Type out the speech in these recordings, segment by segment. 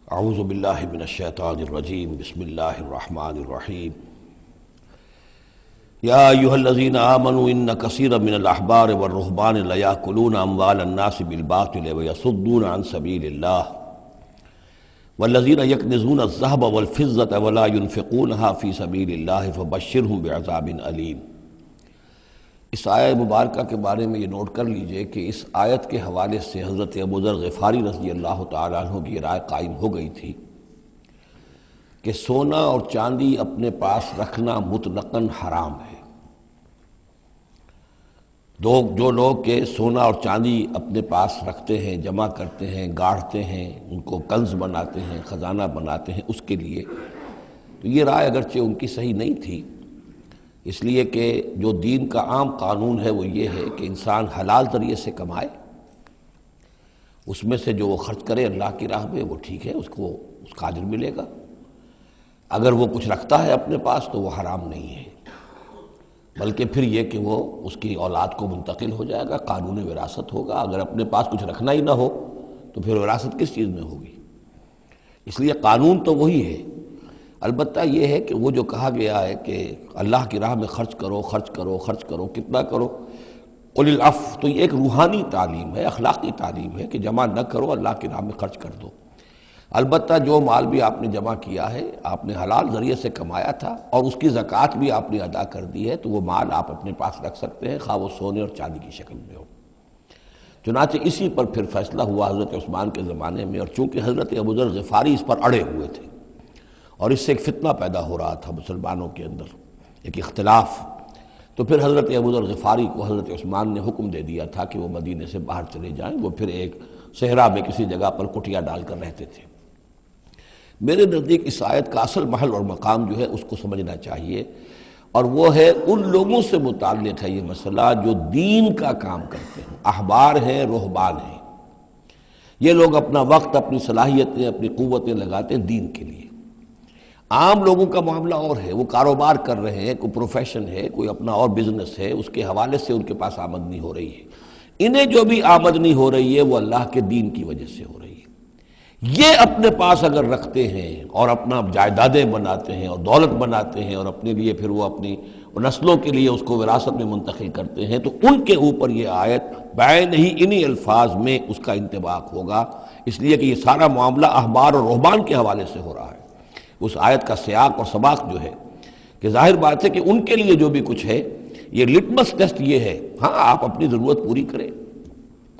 اعوذ باللہ من الشیطان الرجیم بسم اللہ الرحمن الرحیم یا ایھا الذین آمنوا ان کثیرا من الاحبار والرہبان لیأکلون اموال الناس بالباطل ویصدون عن سبیل اللہ والذین یکنزون الذہب والفضة ولا ينفقونها فی سبیل اللہ فبشرہم بعذاب علیم۔ اس آیہ مبارکہ کے بارے میں یہ نوٹ کر لیجئے کہ اس آیت کے حوالے سے حضرت ابو ذر غفاری رضی اللہ تعالیٰ عنہ کی رائے قائم ہو گئی تھی کہ سونا اور چاندی اپنے پاس رکھنا مطلقاً حرام ہے۔ جو لوگ کہ سونا اور چاندی اپنے پاس رکھتے ہیں، جمع کرتے ہیں، گاڑھتے ہیں، ان کو کنز بناتے ہیں، خزانہ بناتے ہیں، اس کے لیے تو یہ رائے اگرچہ ان کی صحیح نہیں تھی، اس لیے کہ جو دین کا عام قانون ہے وہ یہ ہے کہ انسان حلال ذریعے سے کمائے، اس میں سے جو وہ خرچ کرے اللہ کی راہ میں وہ ٹھیک ہے، اس کو اس کا اجر ملے گا۔ اگر وہ کچھ رکھتا ہے اپنے پاس تو وہ حرام نہیں ہے، بلکہ پھر یہ کہ وہ اس کی اولاد کو منتقل ہو جائے گا، قانون وراثت ہوگا۔ اگر اپنے پاس کچھ رکھنا ہی نہ ہو تو پھر وراثت کس چیز میں ہوگی؟ اس لیے قانون تو وہی ہے، البتہ یہ ہے کہ وہ جو کہا گیا ہے کہ اللہ کی راہ میں خرچ کرو، خرچ کرو، خرچ کرو، کتنا کرو، قل العفو، تو یہ ایک روحانی تعلیم ہے، اخلاقی تعلیم ہے کہ جمع نہ کرو، اللہ کی راہ میں خرچ کر دو۔ البتہ جو مال بھی آپ نے جمع کیا ہے، آپ نے حلال ذریعے سے کمایا تھا اور اس کی زکوٰۃ بھی آپ نے ادا کر دی ہے، تو وہ مال آپ اپنے پاس رکھ سکتے ہیں، خواہ وہ سونے اور چاندی کی شکل میں ہو۔ چنانچہ اسی پر پھر فیصلہ ہوا حضرت عثمان کے زمانے میں، اور چونکہ حضرت ابو ذر غفاری اس پر اڑے ہوئے تھے اور اس سے ایک فتنہ پیدا ہو رہا تھا مسلمانوں کے اندر، ایک اختلاف، تو پھر حضرت ابو ذر غفاری کو حضرت عثمان نے حکم دے دیا تھا کہ وہ مدینے سے باہر چلے جائیں۔ وہ پھر ایک صحرا میں کسی جگہ پر کٹیا ڈال کر رہتے تھے۔ میرے نزدیک اس آیت کا اصل محل اور مقام جو ہے اس کو سمجھنا چاہیے، اور وہ ہے ان لوگوں سے متعلق ہے یہ مسئلہ جو دین کا کام کرتے ہیں، احبار ہیں، رہبان ہیں۔ یہ لوگ اپنا وقت، اپنی صلاحیتیں، اپنی قوتیں لگاتے ہیں دین کے لیے۔ عام لوگوں کا معاملہ اور ہے، وہ کاروبار کر رہے ہیں، کوئی پروفیشن ہے، کوئی اپنا اور بزنس ہے، اس کے حوالے سے ان کے پاس آمدنی ہو رہی ہے۔ انہیں جو بھی آمدنی ہو رہی ہے وہ اللہ کے دین کی وجہ سے ہو رہی ہے۔ یہ اپنے پاس اگر رکھتے ہیں اور اپنا جائیدادیں بناتے ہیں اور دولت بناتے ہیں اور اپنے لیے پھر وہ اپنی نسلوں کے لیے اس کو وراثت میں منتقل کرتے ہیں، تو ان کے اوپر یہ آیت بعین ہی انہی الفاظ میں اس کا انطباق ہوگا، اس لیے کہ یہ سارا معاملہ احبار اور رہبان کے حوالے سے ہو رہا ہے۔ اس آیت کا سیاق اور سباق جو ہے کہ ظاہر بات ہے کہ ان کے لیے جو بھی کچھ ہے، یہ لٹمس ٹیسٹ یہ ہے، ہاں آپ اپنی ضرورت پوری کریں،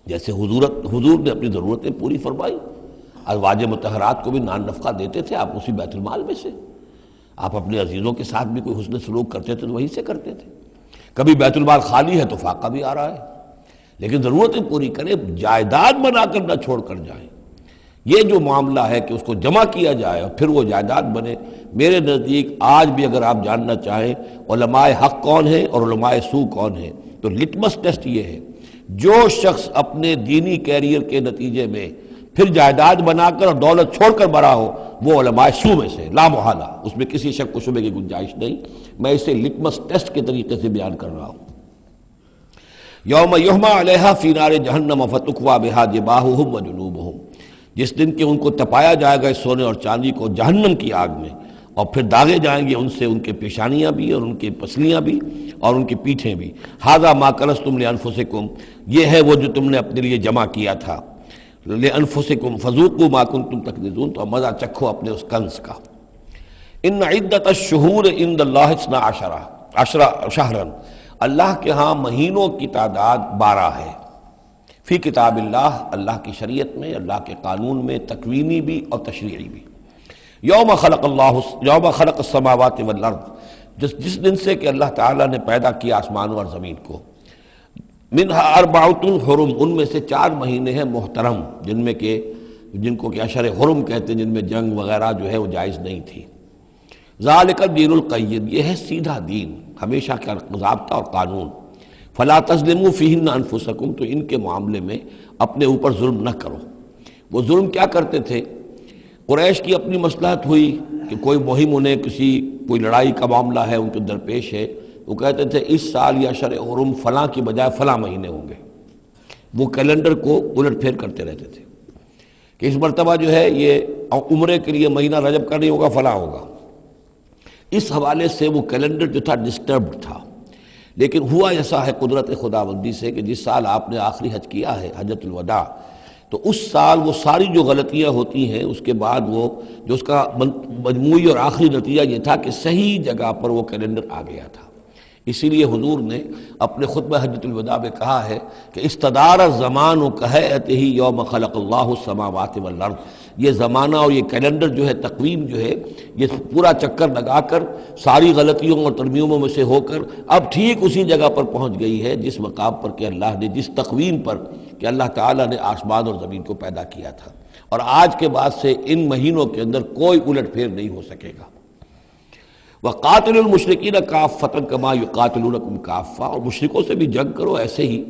جیسے حضور نے اپنی ضرورتیں پوری فرمائی، ازواج مطہرات کو بھی نان نفقہ دیتے تھے آپ اسی بیت المال میں سے، آپ اپنے عزیزوں کے ساتھ بھی کوئی حسن سلوک کرتے تھے تو وہیں سے کرتے تھے۔ کبھی بیت المال خالی ہے تو فاقہ بھی آ رہا ہے، لیکن ضرورتیں پوری کریں، جائیداد بنا کر نہ چھوڑ کر جائیں۔ یہ جو معاملہ ہے کہ اس کو جمع کیا جائے اور پھر وہ جائیداد بنے، میرے نزدیک آج بھی اگر آپ جاننا چاہیں علماء حق کون ہیں اور علماء سو کون ہیں، تو لٹمس ٹیسٹ یہ ہے، جو شخص اپنے دینی کیریئر کے نتیجے میں پھر جائیداد بنا کر اور دولت چھوڑ کر بڑا ہو، وہ علماء سو میں سے لا محالہ، اس میں کسی شک و شبے کی گنجائش نہیں۔ میں اسے لٹمس ٹیسٹ کے طریقے سے بیان کر رہا ہوں۔ یوم یحمى علیہا فی نار جہنم فتکوی بہا جباہہم وجنوبہم، جس دن کہ ان کو تپایا جائے گا اس سونے اور چاندی کو جہنم کی آگ میں، اور پھر داغے جائیں گے ان سے ان کے پیشانیاں بھی اور ان کی پسلیاں بھی اور ان کی پیٹھیں بھی۔ ھذا ما کنزتم لانفسکم، یہ ہے وہ جو تم نے اپنے لیے جمع کیا تھا، لانفسکم فذوقوا ما کنتم تکنزون، تو مزہ چکھو اپنے اس کنز کا۔ ان عدت الشہور عند اللہ 12 شہرا، اللہ کے ہاں مہینوں کی تعداد 12 ہے، فی کتاب اللہ، اللہ کی شریعت میں، اللہ کے قانون میں، تکوینی بھی اور تشریعی بھی۔ یوم خلق السماوات والارض، جس دن سے کہ اللہ تعالیٰ نے پیدا کیا آسمانوں اور زمین کو، منہا اربعۃ حرم، ان میں سے 4 مہینے ہیں محترم، جن کو کہ اشہر حرم کہتے ہیں، جن میں جنگ وغیرہ جو ہے وہ جائز نہیں تھی۔ ذالک الدین القیم، یہ ہے سیدھا دین، ہمیشہ کا ضابطہ اور قانون۔ فلا تظلموا فیہن انفسکم، تو ان کے معاملے میں اپنے اوپر ظلم نہ کرو۔ وہ ظلم کیا کرتے تھے؟ قریش کی اپنی مصلحت ہوئی کہ کوئی مہم انہیں کوئی لڑائی کا معاملہ ہے ان کے درپیش ہے، وہ کہتے تھے اس سال یا اشہر حرم فلاں کی بجائے فلاں مہینے ہوں گے، وہ کیلنڈر کو الٹ پھیر کرتے رہتے تھے۔ کہ اس مرتبہ جو ہے یہ عمرے کے لیے مہینہ رجب کا نہیں ہوگا، فلاں ہوگا۔ اس حوالے سے وہ کیلنڈر جو تھا ڈسٹربڈ تھا، لیکن ہوا ایسا ہے قدرت خداوندی سے کہ جس سال آپ نے آخری حج کیا ہے، حجۃ الوداع، تو اس سال وہ ساری جو غلطیاں ہوتی ہیں اس کے بعد وہ جو اس کا مجموعی اور آخری نتیجہ یہ تھا کہ صحیح جگہ پر وہ کیلنڈر آ گیا تھا۔ اسی لیے حضور نے اپنے خطبہ حجۃ الوداع میں کہا ہے کہ استدار الزمان کہیئتہ یوم خلق اللہ السماوات والارض، یہ زمانہ اور یہ کیلنڈر جو ہے، تقویم جو ہے، یہ پورا چکر لگا کر ساری غلطیوں اور ترمیموں میں سے ہو کر اب ٹھیک اسی جگہ پر پہنچ گئی ہے جس مقام پر کہ اللہ نے، جس تقویم پر کہ اللہ تعالیٰ نے آسمان اور زمین کو پیدا کیا تھا، اور آج کے بعد سے ان مہینوں کے اندر کوئی الٹ پھیر نہیں ہو سکے گا۔ وَقَاتِلُوا الْمُشْرِكِينَ كَافَّةً كَمَا يُقَاتِلُونَكُمْ كَافَّةً، اور مشرکوں سے بھی جنگ کرو ایسے ہی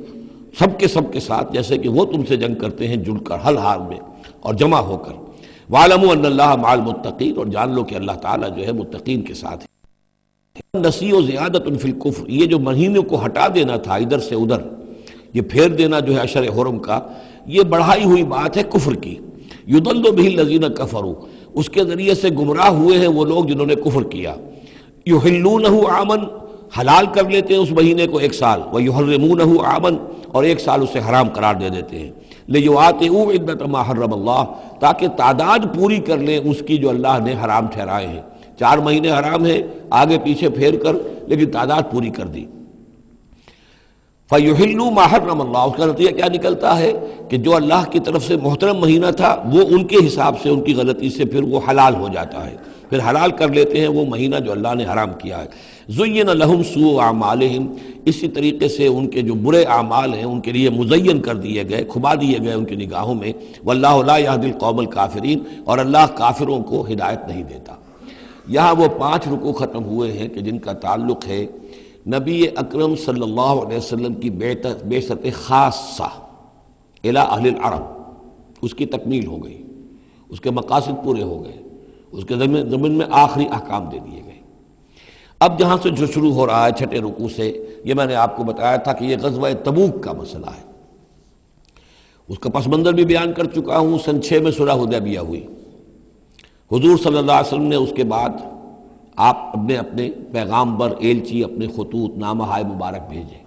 سب کے ساتھ جیسے کہ وہ تم سے جنگ کرتے ہیں، جڑ کر، ہل حال میں اور جمع ہو کر۔ وَاعْلَمُوا أَنَّ اللَّهَ مَعَ الْمُتَّقِينَ، اور جان لو کہ اللہ تعالیٰ جو ہے متقین کے ساتھ ہے۔ نسیء زیادۃ فی الکفر، یہ جو مہینوں کو ہٹا دینا تھا ادھر سے ادھر، یہ پھیر دینا جو ہے اشر حرم کا، یہ بڑھائی ہوئی بات ہے کفر کی۔ یضل بہ الذین کفروا، اس کے ذریعے سے گمراہ ہوئے ہیں وہ لوگ جنہوں نے کفر کیا۔ یحلونہ عاما، حلال کر لیتے ہیں اس مہینے کو ایک سال، ویحرمونہ عاما، اور ایک سال اسے حرام قرار دے دیتے ہیں۔ لیواطئوا عدۃ ما حرم اللہ، تاکہ تعداد پوری کر لیں اس کی جو اللہ نے حرام ٹھہرائے ہیں۔ 4 مہینے حرام ہیں آگے پیچھے پھیر کر، لیکن تعداد پوری کر دی۔ فَيُحِلُّوا مَا حَرَّمَ اللَّهُ، اس کا نتیجہ کیا نکلتا ہے کہ جو اللہ کی طرف سے محترم مہینہ تھا وہ ان کے حساب سے، ان کی غلطی سے پھر وہ حلال ہو جاتا ہے، پھر حلال کر لیتے ہیں وہ مہینہ جو اللہ نے حرام کیا ہے۔ زُيِّنَ لَهُمْ سُوءُ أَعْمَالِهِمْ، اسی طریقے سے ان کے جو برے اعمال ہیں ان کے لیے مزین کر دیے گئے، کھبا دیے گئے ان کی نگاہوں میں۔ وَاللَّهُ لَا يَهْدِي الْقَوْمَ الْكَافِرِينَ، اور اللہ کافروں کو ہدایت نہیں دیتا۔ یہاں وہ 5 رکوع ختم ہوئے ہیں کہ جن کا تعلق ہے نبی اکرم صلی اللہ علیہ وسلم کی بعثت خاصہ الی اہل العرب، اس کی تکمیل ہو گئی، اس کے مقاصد پورے ہو گئے، اس کے ضمن میں آخری احکام دے دیے گئے۔ اب جہاں سے جو شروع ہو رہا ہے 6 رکوع سے، یہ میں نے آپ کو بتایا تھا کہ یہ غزوہ تبوک کا مسئلہ ہے، اس کا پس منظر بھی بیان کر چکا ہوں۔ سن 6 میں صلح حدیبیہ ہوئی، حضور صلی اللہ علیہ وسلم نے اس کے بعد آپ اپنے پیغامبر، ایلچی، اپنے خطوط، نامہ ہائے مبارک بھیجے۔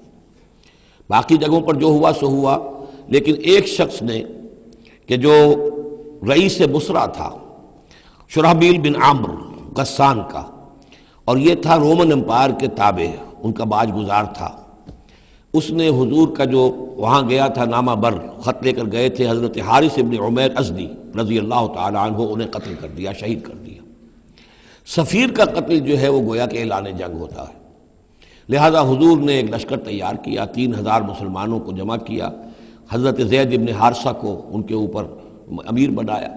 باقی جگہوں پر جو ہوا سو ہوا، لیکن ایک شخص نے کہ جو رئیس بصرہ تھا، شرحبیل بن عمرو غسان کا، اور یہ تھا رومن امپائر کے تابع، ان کا باج گزار تھا، اس نے حضور کا جو وہاں گیا تھا نامہ بر خط لے کر گئے تھے حضرت حارث ابن عمیر ازدی رضی اللہ تعالی عنہ، انہیں قتل کر دیا، شہید کر دیا۔ سفیر کا قتل جو ہے وہ گویا کہ اعلان جنگ ہوتا ہے، لہذا حضور نے ایک لشکر تیار کیا، 3000 مسلمانوں کو جمع کیا، حضرت زید ابن حارثہ کو ان کے اوپر امیر بنایا،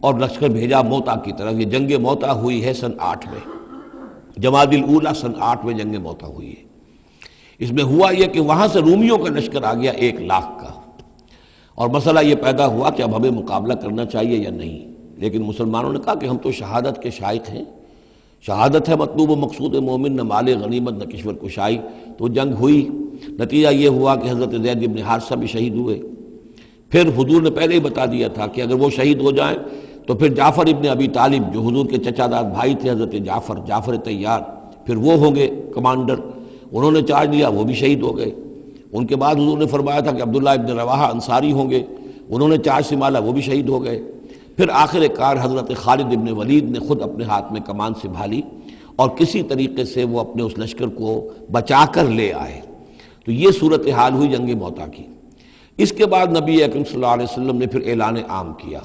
اور لشکر بھیجا موتا کی طرف۔ یہ جنگ موتا ہوئی ہے سن 8 میں، جمادی الاولیٰ سن 8 میں جنگ موتا ہوئی ہے۔ اس میں ہوا یہ کہ وہاں سے رومیوں کا لشکر آ گیا 1 لاکھ کا، اور مسئلہ یہ پیدا ہوا کہ اب ہمیں مقابلہ کرنا چاہیے یا نہیں، لیکن مسلمانوں نے کہا کہ ہم تو شہادت کے شائق ہیں، شہادت ہے مطلوب و مقصود مومن، نہ مال غنیمت نہ کشور کشائی۔ تو جنگ ہوئی، نتیجہ یہ ہوا کہ حضرت زید بن حارثہ بھی شہید ہوئے۔ پھر حضور نے پہلے ہی بتا دیا تھا کہ اگر وہ شہید ہو جائیں تو پھر جعفر ابن ابی طالب جو حضور کے چچا دار بھائی تھے حضرت جعفر طیار، پھر وہ ہوں گے کمانڈر، انہوں نے چارج لیا، وہ بھی شہید ہو گئے۔ ان کے بعد حضور نے فرمایا تھا کہ عبداللہ ابن رواحہ انصاری ہوں گے، انہوں نے چارج سنبھالا، وہ بھی شہید ہو گئے۔ پھر آخر کار حضرت خالد ابن ولید نے خود اپنے ہاتھ میں کمان سنبھالی، اور کسی طریقے سے وہ اپنے اس لشکر کو بچا کر لے آئے۔ تو یہ صورتحال ہوئی جنگ موتا کی۔ اس کے بعد نبی اکرم صلی اللہ علیہ وسلم نے پھر اعلان عام کیا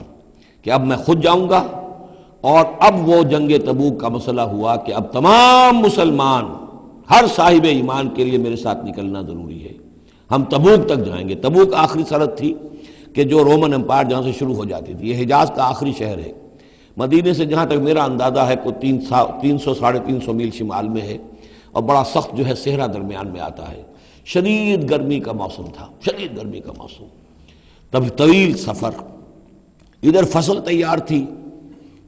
کہ اب میں خود جاؤں گا، اور اب وہ جنگ تبوک کا مسئلہ ہوا کہ اب تمام مسلمان، ہر صاحب ایمان کے لیے میرے ساتھ نکلنا ضروری ہے، ہم تبوک تک جائیں گے۔ تبوک آخری سرحد تھی کہ جو رومن امپائر جہاں سے شروع ہو جاتی تھی، یہ حجاز کا آخری شہر ہے، مدینے سے جہاں تک میرا اندازہ ہے کوئی 300 ساڑھے 300 میل شمال میں ہے، اور بڑا سخت جو ہے صحرا درمیان میں آتا ہے۔ شدید گرمی کا موسم تھا، شدید گرمی کا موسم، تب طویل سفر، ادھر فصل تیار تھی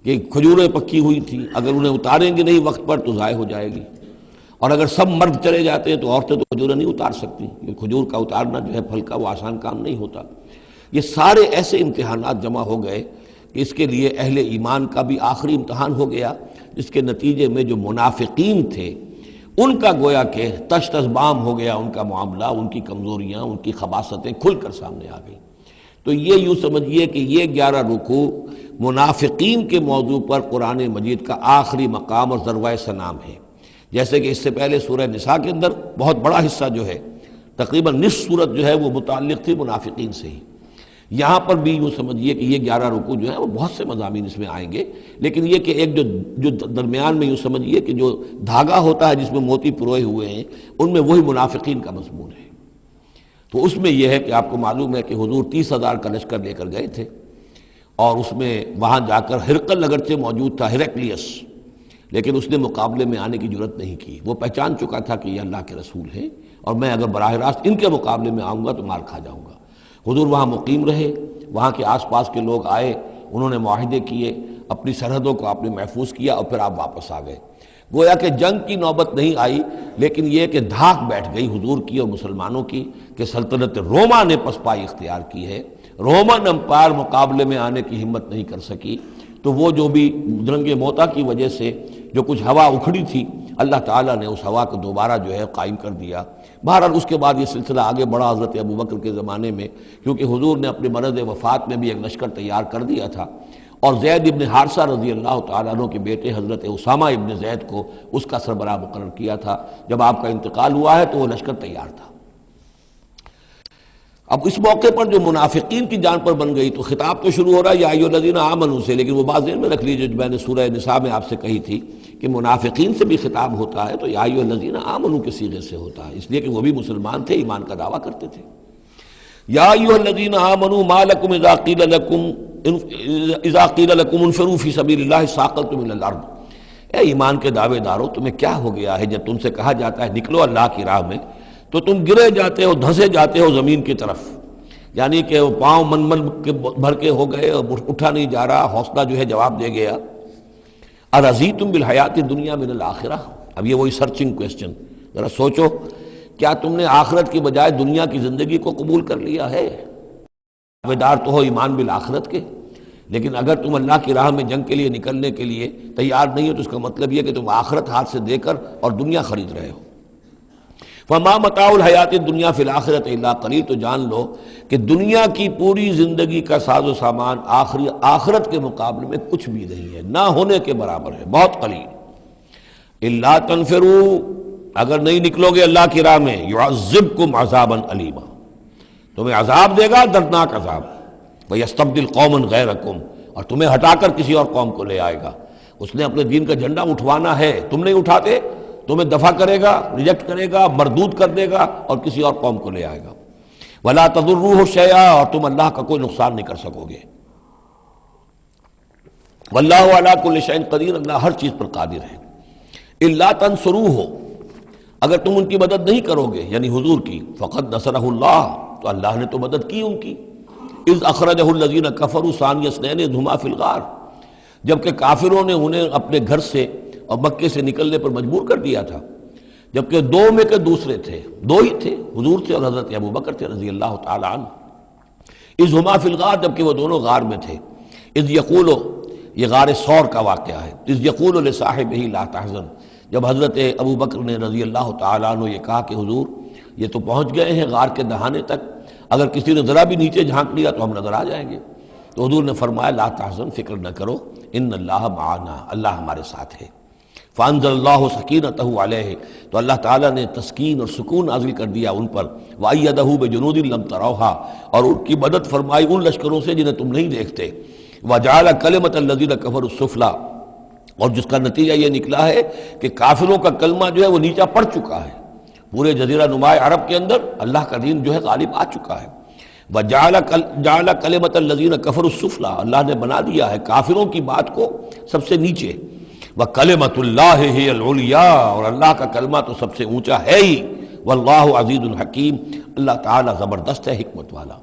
کہ کھجوریں پکی ہوئی تھی، اگر انہیں اتاریں گے نہیں وقت پر تو ضائع ہو جائے گی، اور اگر سب مرد چلے جاتے ہیں تو عورتیں تو کھجوریں نہیں اتار سکتی، کیونکہ کھجور کا اتارنا جو ہے پھل کا وہ آسان کام نہیں ہوتا۔ یہ سارے ایسے امتحانات جمع ہو گئے کہ اس کے لیے اہل ایمان کا بھی آخری امتحان ہو گیا، جس کے نتیجے میں جو منافقین تھے ان کا گویا کہ تش تش بام ہو گیا، ان کا معاملہ، ان کی کمزوریاں، ان کی خباثتیں کھل کر سامنے آ گئیں۔ تو یہ یوں سمجھیے کہ یہ 11 رکوع منافقین کے موضوع پر قرآن مجید کا آخری مقام اور ذروۂ سنام ہے۔ جیسے کہ اس سے پہلے سورہ نساء کے اندر بہت بڑا حصہ جو ہے، تقریباً نصف سورت جو ہے وہ متعلق تھی منافقین سے ہی۔ یہاں پر بھی یوں سمجھیے کہ یہ 11 رکوع جو ہیں وہ بہت سے مضامین اس میں آئیں گے، لیکن یہ کہ ایک جو درمیان میں یوں سمجھیے کہ جو دھاگا ہوتا ہے جس میں موتی پروئے ہوئے ہیں، ان میں وہی منافقین کا مضمون ہے۔ تو اس میں یہ ہے کہ آپ کو معلوم ہے کہ حضور 30,000 کا لشکر لے کر گئے تھے، اور اس میں وہاں جا کر ہرقل اگرچہ موجود تھا، ہیرکلیس، لیکن اس نے مقابلے میں آنے کی جرت نہیں کی۔ وہ پہچان چکا تھا کہ یہ اللہ کے رسول ہیں، اور میں اگر براہ راست ان کے مقابلے میں آؤں گا تو مار کھا جاؤں گا۔ حضور وہاں مقیم رہے، وہاں کے آس پاس کے لوگ آئے، انہوں نے معاہدے کیے، اپنی سرحدوں کو آپ نے محفوظ کیا، اور پھر آپ واپس آ گئے۔ گویا کہ جنگ کی نوبت نہیں آئی، لیکن یہ کہ دھاک بیٹھ گئی حضور کی اور مسلمانوں کی کہ سلطنت روما نے پسپائی اختیار کی ہے، رومن امپائر مقابلے میں آنے کی ہمت نہیں کر سکی۔ تو وہ جو بھی جنگ موتا کی وجہ سے جو کچھ ہوا اکھڑی تھی، اللہ تعالیٰ نے اس ہوا کو دوبارہ جو ہے قائم کر دیا۔ بہرحال اس کے بعد یہ سلسلہ آگے بڑھا حضرت ابوبکر کے زمانے میں، کیونکہ حضور نے اپنے مرض وفات میں بھی ایک لشکر تیار کر دیا تھا، اور زید ابن حارثہ رضی اللہ تعالیٰ عنہ کے بیٹے حضرت اسامہ ابن زید کو اس کا سربراہ مقرر کیا تھا۔ جب آپ کا انتقال ہوا ہے تو وہ لشکر تیار تھا۔ اب اس موقع پر جو منافقین کی جان پر بن گئی، تو خطاب تو شروع ہو رہا ہے یا ایھا الذین آمنوا سے، لیکن وہ بات ذہن میں رکھ لیجیے جو میں نے سورہ نساء میں آپ سے کہی تھی کہ منافقین سے بھی خطاب ہوتا ہے تو یا ایھا الذین آمنوا کے صیغے سے ہوتا ہے، اس لیے کہ وہ بھی مسلمان تھے، ایمان کا دعویٰ کرتے تھے۔ یا ایھا الذین آمنوا ما لکم اذا قیل لکم انفروا فی سبیل اللہ ثاقلتم الی الارض۔ اے ایمان کے دعوے دارو، تمہیں کیا ہو گیا ہے جب تم سے کہا جاتا ہے نکلو اللہ کی راہ میں تو تم گرے جاتے ہو، دھنسے جاتے ہو زمین کی طرف، یعنی کہ وہ پاؤں من کے بھر کے ہو گئے اور اٹھا نہیں جا رہا، حوصلہ جو ہے جواب دے گیا۔ ارضیتم بالحیات الدنیا من الآخرہ، اب یہ وہی سرچنگ کویسچن، ذرا سوچو، کیا تم نے آخرت کی بجائے دنیا کی زندگی کو قبول کر لیا ہے؟ دعویدار تو ہو ایمان بالآخرت کے، لیکن اگر تم اللہ کی راہ میں جنگ کے لیے نکلنے کے لیے تیار نہیں ہو تو اس کا مطلب یہ کہ تم آخرت ہاتھ سے دے کر اور دنیا خرید رہے ہو۔ فما متاع الحیات الدنیا فی الآخرۃ الا قلیل، تو جان لو کہ دنیا کی پوری زندگی کا ساز و سامان آخرت کے مقابلے میں کچھ بھی نہیں ہے، نہ ہونے کے برابر ہے، بہت قلیل۔ الا تنفروا، اگر نہیں نکلو گے اللہ کی راہ میں، یعذبکم عذابا علیما، تمہیں عذاب دے گا، دردناک عذاب۔ وَيَسْتَبْدِلْ قَوْمًا غَيْرَكُمْ، اور تمہیں ہٹا کر کسی اور قوم کو لے آئے گا۔ اس نے اپنے دین کا جھنڈا اٹھوانا ہے، تم نہیں اٹھاتے، تمہیں دفع کرے گا، ریجیکٹ کرے گا، مردود کر دے گا، اور کسی اور قوم کو لے آئے گا۔ وَلَا تَضُرُّوهُ شَيْئًا، اور تم اللہ کا کوئی نقصان نہیں کر سکو گے۔ وَاللَّهُ عَلَىٰ كُلِّ شَيْءٍ قَدِيرٌ، اللہ ہر چیز پر قادر ہے۔ إِلَّا تَنصُرُوهُ، اگر تم ان کی مدد نہیں کرو گے، یعنی حضور کی، فَقَدْ نَصَرَهُ اللَّهُ، تو اللہ نے تو مدد کی ان کی۔ اذ اخرجہ الذین کفروا ثانی اثنین اذ ہما فی الغار، جبکہ کافروں نے انہیں اپنے گھر سے اور مکے سے نکلنے پر مجبور کر دیا تھا، جبکہ دو میں کے دوسرے تھے، دو ہی تھے، حضور تھے اور حضرت ابوبکر تھے رضی اللہ تعالی عنہ۔ اذ ہما فی الغار، جبکہ وہ دونوں غار میں تھے۔ اذ یقول، یہ غار ثور کا واقعہ ہے۔ اذ یقول لصاحبہ لا تحزن، جب حضرت ابوبکر نے رضی اللہ تعالی عنہ یہ کہا کہ حضور یہ تو پہنچ گئے ہیں غار کے دہانے تک، اگر کسی نے ذرا بھی نیچے جھانک لیا تو ہم نظر آ جائیں گے۔ تو حضور نے فرمایا لا تحزن، فکر نہ کرو، ان اللہ معنا، اللہ ہمارے ساتھ ہے۔ فانزل اللہ سکینتہ علیہ، تو اللہ تعالیٰ نے تسکین اور سکون نازل کر دیا ان پر۔ وایدہ بجنود لم تروہا، اور ان کی مدد فرمائی ان لشکروں سے جنہیں تم نہیں دیکھتے۔ وجعل کلمۃ الذین کفروا السفلی، اور جس کا نتیجہ یہ نکلا ہے کہ کافروں کا کلمہ جو ہے وہ نیچا پڑ چکا ہے، پورے جزیرہ نما عرب کے اندر اللہ کا دین جو ہے غالب آ چکا ہے۔ وجعل کلمۃ الذین کفروا السفلی، اللہ نے بنا دیا ہے کافروں کی بات کو سب سے نیچے۔ وکلمۃ اللہ ہی العلیاء، اور اللہ کا کلمہ تو سب سے اونچا ہے ہی۔ واللہ عزیز الحکیم، اللہ تعالی زبردست ہے، حکمت والا۔